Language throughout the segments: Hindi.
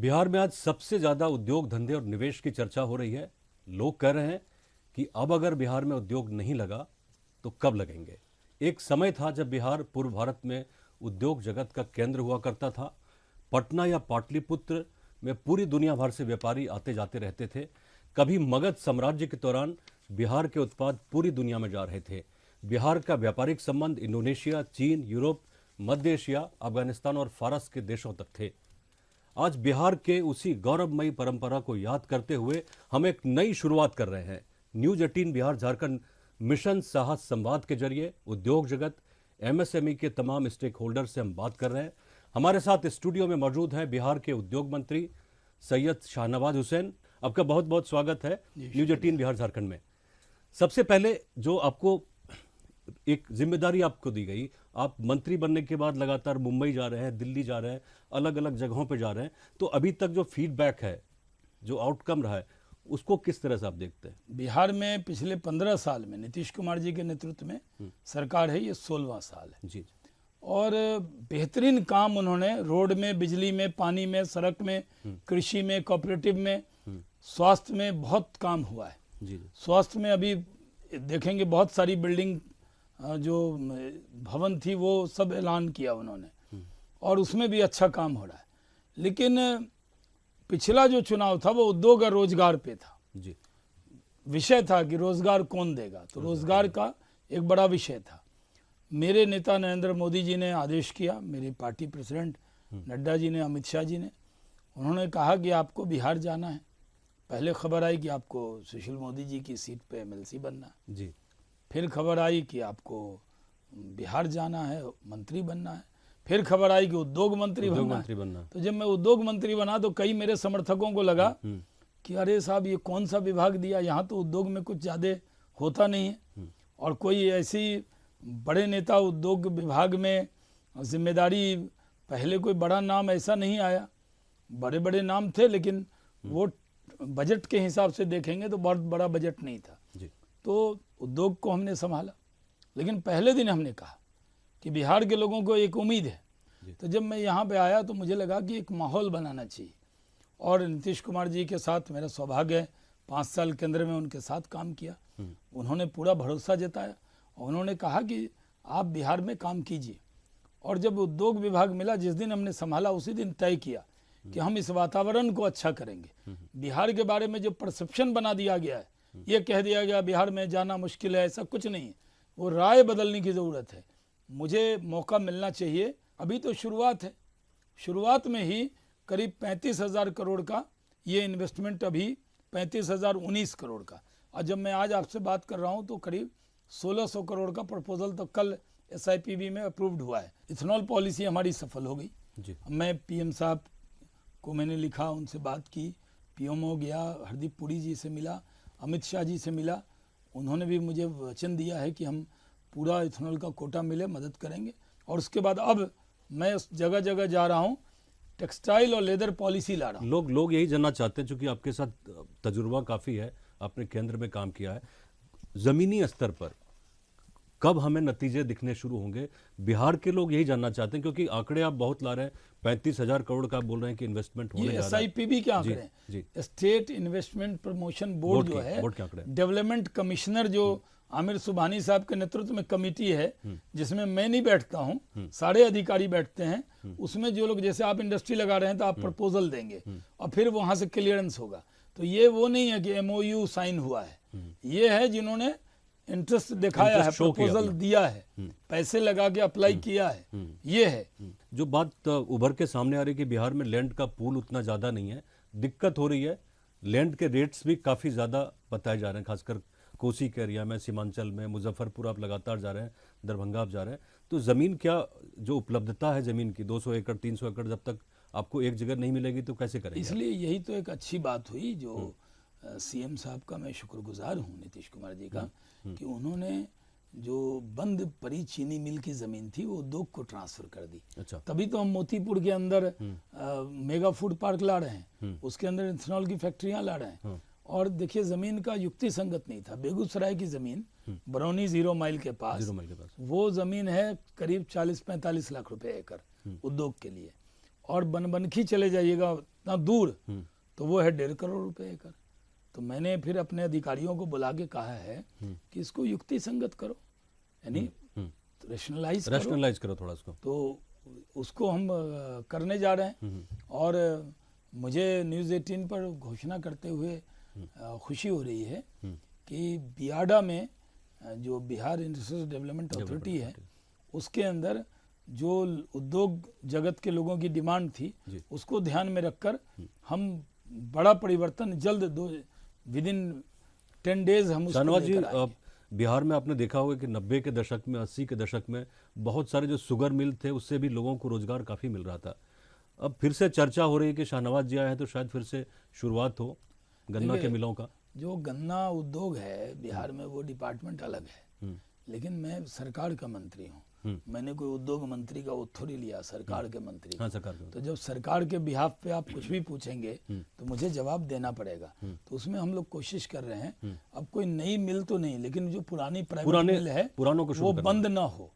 बिहार में आज सबसे ज्यादा उद्योग धंधे और निवेश की चर्चा हो रही है। लोग कह रहे हैं कि अब अगर बिहार में उद्योग नहीं लगा तो कब लगेंगे। एक समय था जब बिहार पूर्व भारत में उद्योग जगत का केंद्र हुआ करता था। पटना या पाटलिपुत्र में पूरी दुनिया भर से व्यापारी आते जाते रहते थे। कभी मगध साम्राज्य के दौरान बिहार के उत्पाद पूरी दुनिया में जा रहे थे। बिहार का व्यापारिक संबंध इंडोनेशिया, चीन, यूरोप, मध्य एशिया, अफगानिस्तान और फारस के देशों तक थे। आज बिहार के उसी गौरवमयी परंपरा को याद करते हुए हम एक नई शुरुआत कर रहे हैं। न्यूज 18 बिहार झारखंड मिशन साहस संवाद के जरिए उद्योग जगत, एमएसएमई के तमाम स्टेक होल्डर से हम बात कर रहे हैं। हमारे साथ स्टूडियो में मौजूद हैं बिहार के उद्योग मंत्री सैयद शाहनवाज हुसैन। आपका बहुत बहुत स्वागत है न्यूज 18 बिहार झारखंड में। सबसे पहले जो आपको एक जिम्मेदारी आपको दी गई, आप मंत्री बनने के बाद लगातार मुंबई जा रहे हैं, दिल्ली जा रहे हैं, अलग अलग जगहों पे जा रहे हैं, तो अभी तक जो फीडबैक है, जो आउटकम रहा है, उसको किस तरह से आप देखते हैं? बिहार में पिछले 15 साल में नीतीश कुमार जी के नेतृत्व में सरकार है, ये 16वां साल है जी। और बेहतरीन काम उन्होंने रोड में, बिजली में, पानी में, सड़क में, कृषि में, कोऑपरेटिव में, स्वास्थ्य में बहुत काम हुआ है। जी। स्वास्थ्य में अभी देखेंगे बहुत सारी बिल्डिंग जो भवन थी वो सब ऐलान किया उन्होंने और उसमें भी अच्छा काम हो रहा है। लेकिन पिछला जो चुनाव था वो उद्योग और रोजगार पे था। जी। विषय था कि रोजगार कौन देगा, तो रोजगार का एक बड़ा विषय था। मेरे नेता नरेंद्र मोदी जी ने आदेश किया, मेरे पार्टी प्रेसिडेंट नड्डा जी ने, अमित शाह जी ने, उन्होंने कहा कि आपको बिहार जाना है। पहले खबर आई कि आपको सुशील मोदी जी की सीट पे एमएलसी बनना है। जी। फिर खबर आई कि आपको बिहार जाना है, मंत्री बनना है। फिर खबर आई कि उद्योग मंत्री बनना है। तो जब मैं उद्योग मंत्री बना तो कई मेरे समर्थकों को लगा कि अरे साहब ये कौन सा विभाग दिया, यहाँ तो उद्योग में कुछ ज़्यादा होता नहीं है। और कोई ऐसी बड़े नेता उद्योग विभाग में जिम्मेदारी, पहले कोई बड़ा नाम ऐसा नहीं आया। बड़े बड़े नाम थे लेकिन वो बजट के हिसाब से देखेंगे तो बहुत बड़ा बजट नहीं था। तो उद्योग को हमने संभाला। लेकिन पहले दिन हमने कहा कि बिहार के लोगों को एक उम्मीद है। तो जब मैं यहाँ पे आया तो मुझे लगा कि एक माहौल बनाना चाहिए और नीतीश कुमार जी के साथ मेरा सौभाग्य है, 5 साल केंद्र में उनके साथ काम किया। उन्होंने पूरा भरोसा जताया और उन्होंने कहा कि आप बिहार में काम कीजिए। और जब उद्योग विभाग मिला, जिस दिन हमने संभाला उसी दिन तय किया कि हम इस वातावरण को अच्छा करेंगे। बिहार के बारे में जो परसेप्शन बना दिया गया है, ये कह दिया गया बिहार में जाना मुश्किल है, ऐसा कुछ नहीं है। वो राय बदलने की ज़रूरत है। मुझे मौका मिलना चाहिए। अभी तो शुरुआत है, शुरुआत में ही करीब 35,000 करोड़ का ये इन्वेस्टमेंट, अभी 35,019 करोड़ का। और जब मैं आज आपसे बात कर रहा हूँ तो करीब 1,600 करोड़ का प्रपोजल तो कल SIPB में अप्रूव्ड हुआ है। इथेनॉल पॉलिसी हमारी सफल हो गई। मैं PM साहब को मैंने लिखा, उनसे बात की, PMO गया, हरदीप पुरी जी से मिला, अमित शाह जी से मिला। उन्होंने भी मुझे वचन दिया है कि हम पूरा इथेनॉल का कोटा मिले मदद करेंगे। और उसके बाद अब मैं जगह जगह जा रहा हूँ, टेक्सटाइल और लेदर पॉलिसी ला रहा हूँ। लोग यही जानना चाहते हैं, चूंकि आपके साथ तजुर्बा काफ़ी है, आपने केंद्र में काम किया है, ज़मीनी स्तर पर कब हमें नतीजे दिखने शुरू होंगे? बिहार के लोग यही जानना चाहते हैं, क्योंकि आंकड़े आप बहुत ला रहे हैं, 35,000 करोड़ का बोल रहे हैं कि इन्वेस्टमेंट होने जा रहा है। SIPB के आंकड़े हैं, स्टेट इन्वेस्टमेंट प्रमोशन बोर्ड जो है, डेवलपमेंट कमिश्नर जो आमिर सुबहानी साहब के नेतृत्व में कमेटी है, जिसमें मैं नहीं बैठता हूँ, सारे अधिकारी बैठते हैं। उसमें जो लोग, जैसे आप इंडस्ट्री लगा रहे हैं तो आप प्रपोजल देंगे और फिर वहां से क्लियरेंस होगा। तो ये वो नहीं है कि MOU साइन हुआ है, ये है जिन्होंने इंटरेस्ट दिखाया है, प्रपोजल दिया है, पैसे लगा के अप्लाई किया है, ये है। जो बात उभर के सामने आ रही है कि बिहार में लैंड का पूल उतना ज़्यादा नहीं है, दिक्कत हो रही है, लैंड के रेट्स भी काफ़ी ज़्यादा बताए जा रहे हैं, खासकर कोसी के एरिया में, सीमांचल में, मुजफ्फरपुर आप लगातार जा रहे हैं, दरभंगा आप जा रहे हैं। तो ज़मीन, क्या जो उपलब्धता है ज़मीन की, 200 एकड़ 300 एकड़ जब तक आपको एक जगह नहीं मिलेगी तो कैसे करेंगे? इसलिए यही तो एक अच्छी बात हुई जो CM साहब का मैं शुक्रगुजार हूँ, नीतीश कुमार जी का, कि उन्होंने जो बंद पड़ी चीनी मिल की जमीन थी वो उद्योग को ट्रांसफर कर दी। अच्छा। तभी तो हम मोतीपुर के अंदर मेगा फूड पार्क ला रहे हैं, उसके अंदर इथेनॉल की फैक्ट्रियां ला रहे हैं। और देखिए जमीन का युक्ति संगत नहीं था। बेगूसराय की जमीन बरौनी 0 माइल के पास, वो जमीन है करीब 40-45 लाख रुपए एकड़ उद्योग के लिए। और बनबनखी चले जाइएगा इतना दूर तो वो है 1.5 करोड़ रुपए एकड़। तो मैंने फिर अपने अधिकारियों को बुला के कहा है कि इसको युक्ति संगत करो, यानी रेशनलाइज करो थोड़ा इसको। तो उसको हम करने जा रहे हैं। और मुझे न्यूज़ 18 पर घोषणा करते हुए खुशी हो रही है कि बियाडा में जो बिहार इंडस्ट्रियल डेवलपमेंट अथॉरिटी है उसके अंदर जो उद्योग जगत के लोगों की डिमांड थी उसको ध्यान में रखकर हम बड़ा परिवर्तन जल्द विद इन 10 डेज हम शाहनवाज जी, बिहार में आपने देखा होगा कि 90 के दशक में, 80 के दशक में बहुत सारे जो शुगर मिल थे उससे भी लोगों को रोजगार काफ़ी मिल रहा था। अब फिर से चर्चा हो रही है कि शाहनवाज जी आए हैं तो शायद फिर से शुरुआत हो गन्ना के मिलों का। जो गन्ना उद्योग है बिहार में वो डिपार्टमेंट अलग है, लेकिन मैं सरकार का मंत्री हूँ। मैंने कोई उद्योग मंत्री का उत्थोरी लिया, सरकार के मंत्री। हाँ, सरकार के। तो जब सरकार के बिहाफ पे आप कुछ भी पूछेंगे तो मुझे जवाब देना पड़ेगा। तो उसमें हम लोग कोशिश कर रहे हैं, अब कोई नई मिल तो नहीं, लेकिन जो पुरानी प्राइवेट मिल है पुरानों को वो बंद ना हो,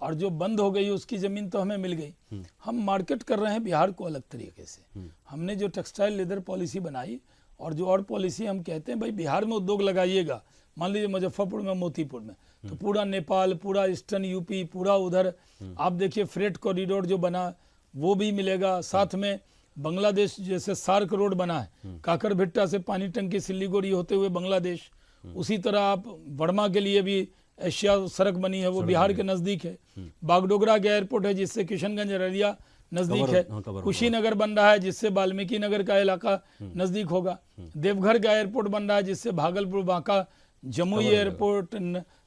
और जो बंद हो गई उसकी जमीन तो हमें मिल गई। हम मार्केट कर रहे हैं बिहार को अलग तरीके से। हमने जो टेक्सटाइल लेदर पॉलिसी बनाई और जो और पॉलिसी हम कहते हैं भाई बिहार में उद्योग लगाइएगा, मान लीजिए मुजफ्फरपुर में, मोतीपुर में, तो पूरा नेपाल, पूरा ईस्टर्न यूपी, पूरा उधर आप देखिए फ्रेट कॉरिडोर जो बना वो भी मिलेगा। साथ में बांग्लादेश जैसे सार्क रोड बना है, काकरभिट्टा से पानी टंकी सिल्लीगुड़ी होते हुए बांग्लादेश, उसी तरह आप वर्मा के लिए भी एशिया सड़क बनी है, वो बिहार के नजदीक है। बागडोगरा के एयरपोर्ट है जिससे किशनगंज अररिया नजदीक है। कुशीनगर बन रहा है जिससे वाल्मीकि नगर का इलाका नजदीक होगा। देवघर का एयरपोर्ट बन रहा है जिससे भागलपुर, बांका, जमुई एयरपोर्ट,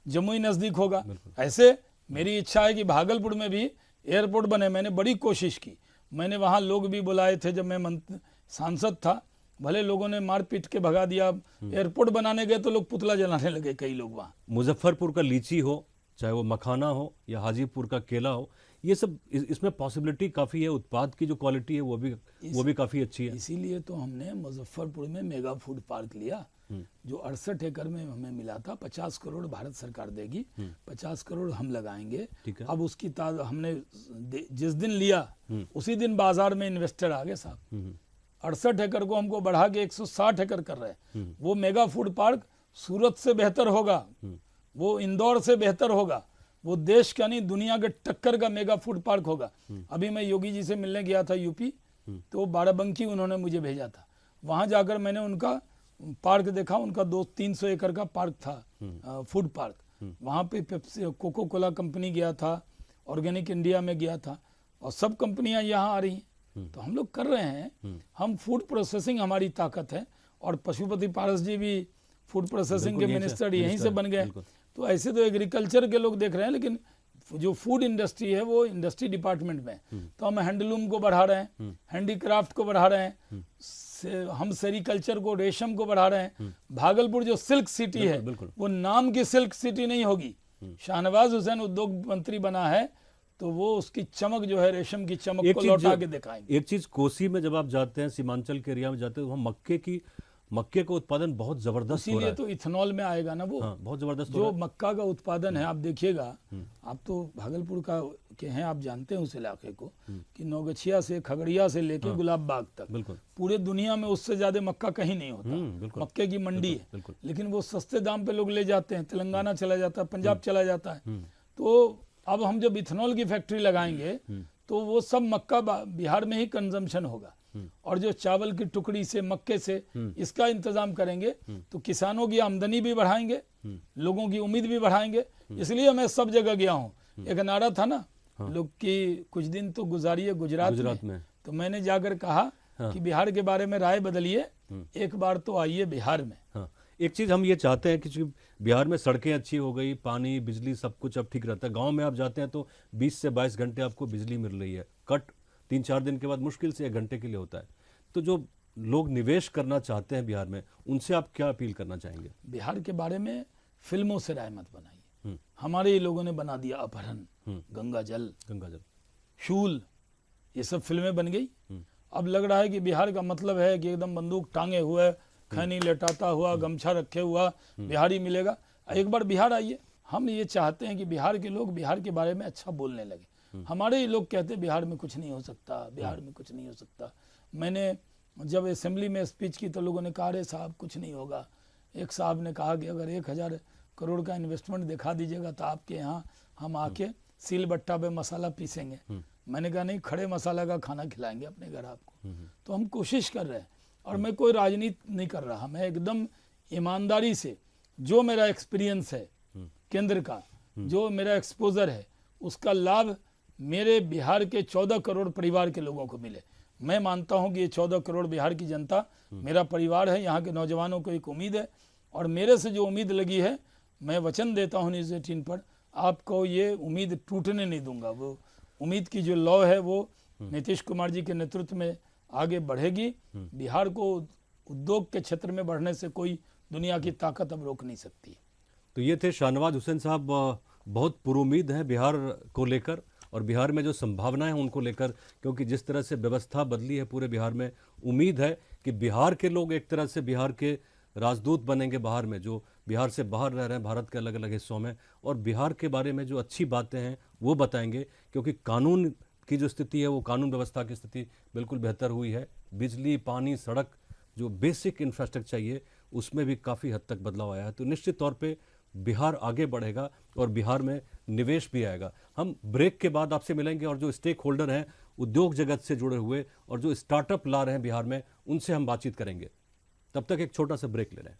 जमुई नजदीक होगा। ऐसे मेरी इच्छा है कि भागलपुर में भी एयरपोर्ट बने। मैंने बड़ी कोशिश की, मैंने वहाँ लोग भी बुलाए थे जब मैं सांसद था, भले लोगों ने मार पीट के भगा दिया। एयरपोर्ट बनाने गए तो लोग पुतला जलाने लगे कई लोग वहाँ। मुजफ्फरपुर का लीची हो, चाहे वो मखाना हो या हाजीपुर का केला हो, ये सब इसमें पॉसिबिलिटी काफ़ी है। उत्पाद की जो क्वालिटी है वो भी काफ़ी अच्छी है। इसीलिए तो हमने मुजफ्फरपुर में मेगा फूड पार्क लिया जो 68 एकड़ में हमें मिला था। 50 करोड़ भारत सरकार देगी, 50 करोड़ हम लगाएंगे। अब उसकी हमने जिस दिन लिया उसी दिन बाजार में इन्वेस्टर आ गए साहब। 68 एकड़ को हमको बढ़ा के 160 एकड़ कर रहे हैं। वो मेगा फूड पार्क सूरत से बेहतर होगा, वो इंदौर से बेहतर होगा, वो देश का नहीं दुनिया के टक्कर का मेगा फूड पार्क होगा। अभी मैं योगी जी से मिलने गया था यूपी, तो बाराबंकी उन्होंने मुझे भेजा था। वहां जाकर मैंने उनका पार्क देखा, उनका 200-300 एकड़ का पार्क था, फूड पार्क। वहां पे पेप्सी, कोको कोला कंपनी गया था, ऑर्गेनिक इंडिया में गया था, और सब कंपनियां यहाँ आ रही हैं। तो हम लोग कर रहे हैं। हम फूड प्रोसेसिंग हमारी ताकत है, और पशुपति पारस जी भी फूड प्रोसेसिंग के मिनिस्टर यहीं से बन गए। तो ऐसे तो एग्रीकल्चर के लोग देख रहे हैं, लेकिन जो फूड इंडस्ट्री है वो इंडस्ट्री डिपार्टमेंट में। तो हम हैंडलूम को बढ़ा रहे हैं, हैंडीक्राफ्ट को बढ़ा रहे हैं, हम सेरिकल्चर को, रेशम को बढ़ा रहे हैं। भागलपुर जो सिल्क सिटी है वो नाम की सिल्क सिटी नहीं होगी। शाहनवाज हुसैन उद्योग मंत्री बना है तो वो उसकी चमक जो है रेशम की चमक को लौटा के दिखाएंगे। एक चीज, कोसी में जब आप जाते हैं, सीमांचल के एरिया में जाते हैं, वहाँ मक्के का उत्पादन बहुत जबरदस्त हो रहा है। इसीलिए तो इथेनॉल में आएगा ना वो। हाँ, बहुत जबरदस्त जो मक्का का उत्पादन है, आप देखिएगा, आप तो भागलपुर का के हैं, आप जानते हैं उस इलाके को, कि नौगछिया से, खगड़िया से लेके गुलाब बाग तक पूरे दुनिया में उससे ज्यादा मक्का कहीं नहीं होता। मक्के की मंडी है, लेकिन वो सस्ते दाम पे लोग ले जाते हैं। तेलंगाना चला जाता है, पंजाब चला जाता है। तो अब हम जब इथेनॉल की फैक्ट्री लगाएंगे तो वो सब मक्का बिहार में ही कंजम्पशन होगा। और जो चावल की टुकड़ी से, मक्के से इसका इंतजाम करेंगे तो किसानों की आमदनी भी बढ़ाएंगे, लोगों की उम्मीद भी बढ़ाएंगे। इसलिए मैं सब जगह गया हूँ। एक नारा था ना लोग की, कुछ दिन तो गुजारिए गुजरात में। तो मैंने जाकर कहा कि बिहार के बारे में राय बदलिए, एक बार तो आइए बिहार में। एक चीज हम ये चाहते हैं कि बिहार में सड़कें अच्छी हो गई, पानी, बिजली, सब कुछ अब ठीक रहता है। गाँव में आप जाते हैं तो 20 से 22 घंटे आपको बिजली मिल रही है। कट 3-4 दिन के बाद मुश्किल से 1 घंटे के लिए होता है। तो जो लोग निवेश करना चाहते हैं बिहार में, उनसे आप क्या अपील करना चाहेंगे? बिहार के बारे में फिल्मों से राय मत बनाइए। हमारे ही लोगों ने बना दिया अपहरण, गंगा जल, शूल, ये सब फिल्में बन गई। अब लग रहा है कि बिहार का मतलब है कि एकदम बंदूक टांगे हुए, खैनी लेटाता हुआ, गमछा रखे हुआ बिहारी मिलेगा। एक बार बिहार आइए। हम ये चाहते हैं कि बिहार के लोग बिहार के बारे में अच्छा बोलने लगे। हमारे ही लोग कहते बिहार में कुछ नहीं हो सकता, बिहार में कुछ नहीं हो सकता। मैंने जब असेंबली में स्पीच की तो लोगों ने कहा अरे साहब कुछ नहीं होगा। एक साहब ने कहा कि अगर 1000 करोड़ का इन्वेस्टमेंट दिखा दीजिएगा तो आपके यहाँ हम आके सील बट्टा पे मसाला पीसेंगे। मैंने कहा नहीं, खड़े मसाला का खाना खिलाएंगे अपने घर आपको। तो हम कोशिश कर रहे हैं, और मैं कोई राजनीति नहीं कर रहा, मैं एकदम ईमानदारी से जो मेरा एक्सपीरियंस है केंद्र का, जो मेरा एक्सपोजर है, उसका लाभ मेरे बिहार के 14 करोड़ परिवार के लोगों को मिले। मैं मानता हूं कि ये 14 करोड़ बिहार की जनता मेरा परिवार है, यहाँ के नौजवानों को एक उम्मीद है, और मेरे से जो उम्मीद लगी है मैं वचन देता हूं न्यूज़ 18 पर, आपको ये उम्मीद टूटने नहीं दूंगा। वो उम्मीद की जो लौ है वो नीतीश कुमार जी के नेतृत्व में आगे बढ़ेगी। बिहार को उद्योग के क्षेत्र में बढ़ने से कोई दुनिया की ताकत अब रोक नहीं सकती। तो ये थे शाहनवाज हुसैन साहब, बहुत पुरुमीद हैं बिहार को लेकर और बिहार में जो संभावनाएं हैं उनको लेकर, क्योंकि जिस तरह से व्यवस्था बदली है पूरे बिहार में, उम्मीद है कि बिहार के लोग एक तरह से बिहार के राजदूत बनेंगे बाहर में, जो बिहार से बाहर रह रहे हैं भारत के अलग अलग हिस्सों में, और बिहार के बारे में जो अच्छी बातें हैं वो बताएंगे। क्योंकि कानून की जो स्थिति है, वो कानून व्यवस्था की स्थिति बिल्कुल बेहतर हुई है। बिजली, पानी, सड़क, जो बेसिक इंफ्रास्ट्रक्चर चाहिए उसमें भी काफ़ी हद तक बदलाव आया है। तो निश्चित तौर पे बिहार आगे बढ़ेगा और बिहार में निवेश भी आएगा। हम ब्रेक के बाद आपसे मिलेंगे और जो स्टेक होल्डर हैं उद्योग जगत से जुड़े हुए और जो स्टार्टअप ला रहे हैं बिहार में, उनसे हम बातचीत करेंगे। तब तक एक छोटा सा ब्रेक ले रहे हैं।